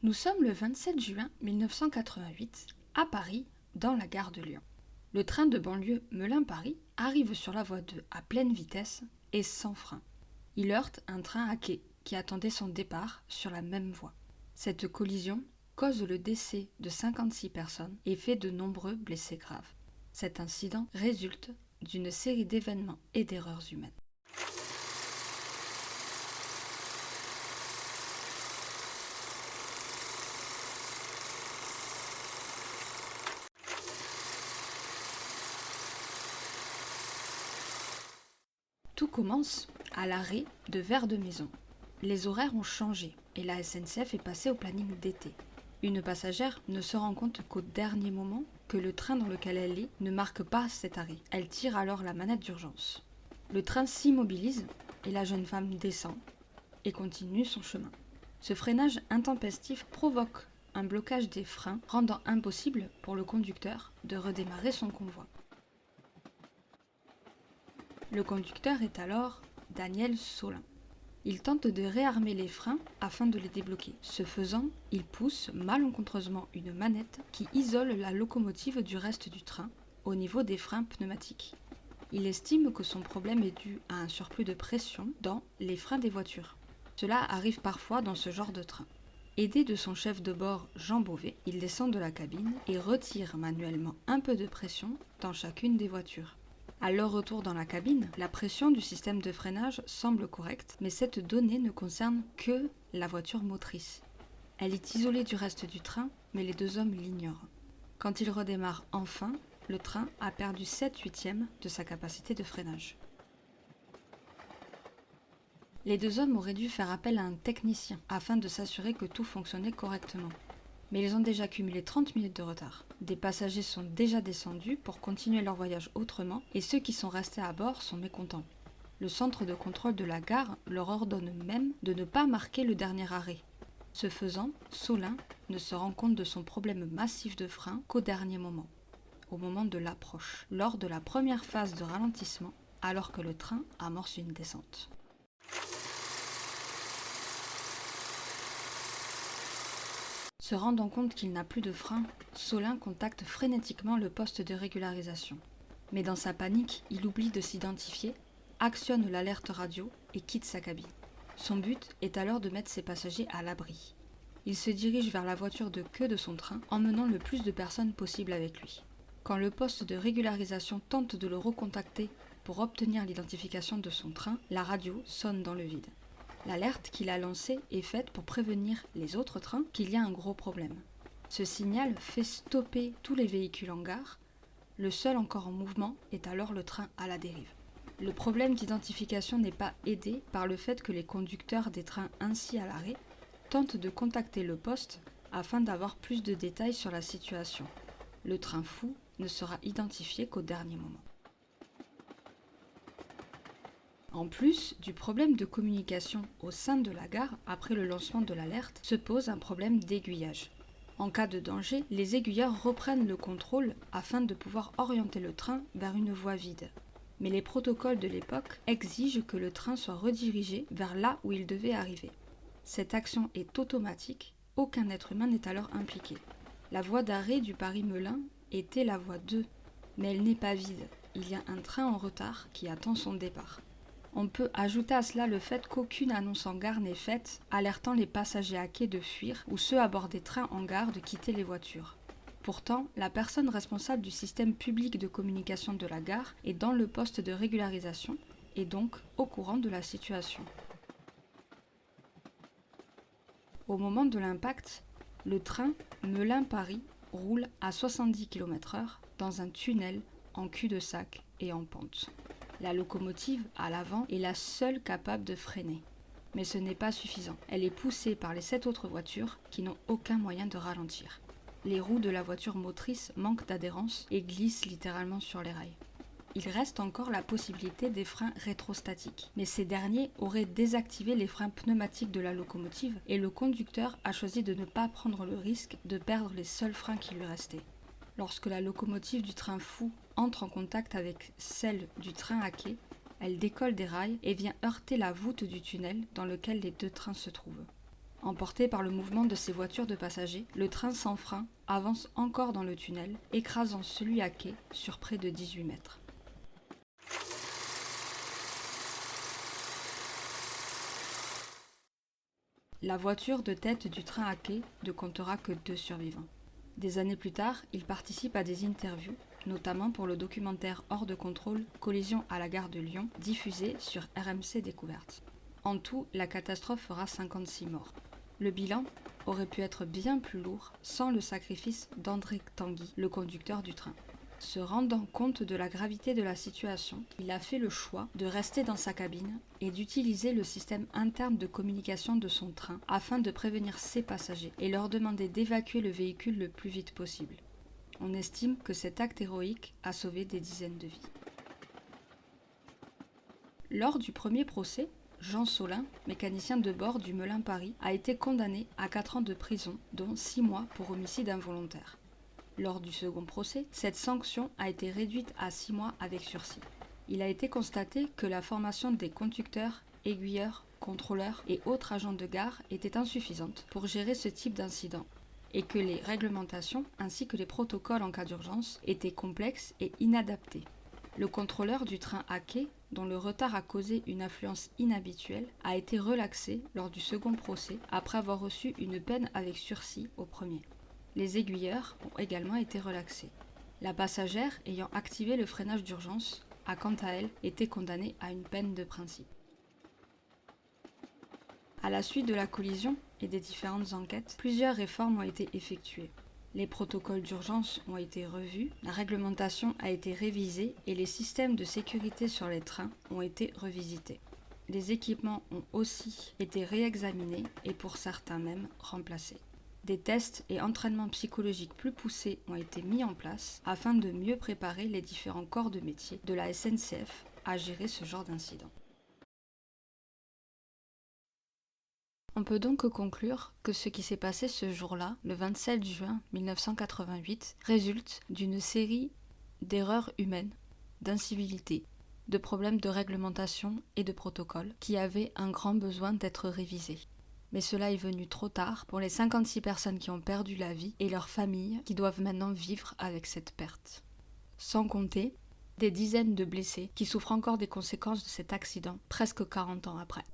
Nous sommes le 27 juin 1988, à Paris, dans la gare de Lyon. Le train de banlieue Melun-Paris arrive sur la voie 2 à pleine vitesse et sans frein. Il heurte un train à quai qui attendait son départ sur la même voie. Cette collision cause le décès de 56 personnes et fait de nombreux blessés graves. Cet incident résulte d'une série d'événements et d'erreurs humaines. Tout commence à l'arrêt de Vers-de-Maison. Les horaires ont changé et la SNCF est passée au planning d'été. Une passagère ne se rend compte qu'au dernier moment que le train dans lequel elle est ne marque pas cet arrêt. Elle tire alors la manette d'urgence. Le train s'immobilise et la jeune femme descend et continue son chemin. Ce freinage intempestif provoque un blocage des freins, rendant impossible pour le conducteur de redémarrer son convoi. Le conducteur est alors Daniel Solin. Il tente de réarmer les freins afin de les débloquer. Ce faisant, il pousse malencontreusement une manette qui isole la locomotive du reste du train au niveau des freins pneumatiques. Il estime que son problème est dû à un surplus de pression dans les freins des voitures. Cela arrive parfois dans ce genre de train. Aidé de son chef de bord Jean Beauvais, il descend de la cabine et retire manuellement un peu de pression dans chacune des voitures. À leur retour dans la cabine, la pression du système de freinage semble correcte, mais cette donnée ne concerne que la voiture motrice. Elle est isolée du reste du train, mais les deux hommes l'ignorent. Quand ils redémarrent enfin, le train a perdu 7/8 de sa capacité de freinage. Les deux hommes auraient dû faire appel à un technicien afin de s'assurer que tout fonctionnait correctement. Mais ils ont déjà cumulé 30 minutes de retard. Des passagers sont déjà descendus pour continuer leur voyage autrement et ceux qui sont restés à bord sont mécontents. Le centre de contrôle de la gare leur ordonne même de ne pas marquer le dernier arrêt. Ce faisant, Solin ne se rend compte de son problème massif de frein qu'au dernier moment, au moment de l'approche, lors de la première phase de ralentissement, alors que le train amorce une descente. Se rendant compte qu'il n'a plus de frein, Solin contacte frénétiquement le poste de régularisation. Mais dans sa panique, il oublie de s'identifier, actionne l'alerte radio et quitte sa cabine. Son but est alors de mettre ses passagers à l'abri. Il se dirige vers la voiture de queue de son train, emmenant le plus de personnes possible avec lui. Quand le poste de régularisation tente de le recontacter pour obtenir l'identification de son train, la radio sonne dans le vide. L'alerte qu'il a lancée est faite pour prévenir les autres trains qu'il y a un gros problème. Ce signal fait stopper tous les véhicules en gare. Le seul encore en mouvement est alors le train à la dérive. Le problème d'identification n'est pas aidé par le fait que les conducteurs des trains ainsi à l'arrêt tentent de contacter le poste afin d'avoir plus de détails sur la situation. Le train fou ne sera identifié qu'au dernier moment. En plus du problème de communication au sein de la gare, après le lancement de l'alerte, se pose un problème d'aiguillage. En cas de danger, les aiguilleurs reprennent le contrôle afin de pouvoir orienter le train vers une voie vide. Mais les protocoles de l'époque exigent que le train soit redirigé vers là où il devait arriver. Cette action est automatique, aucun être humain n'est alors impliqué. La voie d'arrêt du Paris-Melun était la voie 2, mais elle n'est pas vide. Il y a un train en retard qui attend son départ. On peut ajouter à cela le fait qu'aucune annonce en gare n'est faite, alertant les passagers à quai de fuir ou ceux à bord des trains en gare de quitter les voitures. Pourtant, la personne responsable du système public de communication de la gare est dans le poste de régularisation et donc au courant de la situation. Au moment de l'impact, le train Melun-Paris roule à 70 km/h dans un tunnel en cul-de-sac et en pente. La locomotive, à l'avant, est la seule capable de freiner. Mais ce n'est pas suffisant. Elle est poussée par les 7 autres voitures qui n'ont aucun moyen de ralentir. Les roues de la voiture motrice manquent d'adhérence et glissent littéralement sur les rails. Il reste encore la possibilité des freins rétrostatiques, mais ces derniers auraient désactivé les freins pneumatiques de la locomotive et le conducteur a choisi de ne pas prendre le risque de perdre les seuls freins qui lui restaient. Lorsque la locomotive du train fou entre en contact avec celle du train à quai, elle décolle des rails et vient heurter la voûte du tunnel dans lequel les deux trains se trouvent. Emporté par le mouvement de ces voitures de passagers, le train sans frein avance encore dans le tunnel, écrasant celui à quai sur près de 18 mètres. La voiture de tête du train à quai ne comptera que 2 survivants. Des années plus tard, il participe à des interviews, notamment pour le documentaire Hors de contrôle, Collision à la gare de Lyon, diffusé sur RMC Découverte. En tout, la catastrophe fera 56 morts. Le bilan aurait pu être bien plus lourd sans le sacrifice d'André Tanguy, le conducteur du train. Se rendant compte de la gravité de la situation, il a fait le choix de rester dans sa cabine et d'utiliser le système interne de communication de son train afin de prévenir ses passagers et leur demander d'évacuer le véhicule le plus vite possible. On estime que cet acte héroïque a sauvé des dizaines de vies. Lors du premier procès, Jean Solin, mécanicien de bord du Melun Paris, a été condamné à 4 ans de prison, dont 6 mois pour homicide involontaire. Lors du second procès, cette sanction a été réduite à 6 mois avec sursis. Il a été constaté que la formation des conducteurs, aiguilleurs, contrôleurs et autres agents de gare était insuffisante pour gérer ce type d'incident et que les réglementations ainsi que les protocoles en cas d'urgence étaient complexes et inadaptés. Le contrôleur du train à quai, dont le retard a causé une affluence inhabituelle, a été relaxé lors du second procès après avoir reçu une peine avec sursis au premier. Les aiguilleurs ont également été relaxés. La passagère ayant activé le freinage d'urgence a quant à elle été condamnée à une peine de principe. À la suite de la collision et des différentes enquêtes, plusieurs réformes ont été effectuées. Les protocoles d'urgence ont été revus, la réglementation a été révisée et les systèmes de sécurité sur les trains ont été revisités. Les équipements ont aussi été réexaminés et pour certains même remplacés. Des tests et entraînements psychologiques plus poussés ont été mis en place afin de mieux préparer les différents corps de métier de la SNCF à gérer ce genre d'incident. On peut donc conclure que ce qui s'est passé ce jour-là, le 27 juin 1988, résulte d'une série d'erreurs humaines, d'incivilités, de problèmes de réglementation et de protocoles qui avaient un grand besoin d'être révisés. Mais cela est venu trop tard pour les 56 personnes qui ont perdu la vie et leurs familles qui doivent maintenant vivre avec cette perte. Sans compter des dizaines de blessés qui souffrent encore des conséquences de cet accident presque 40 ans après.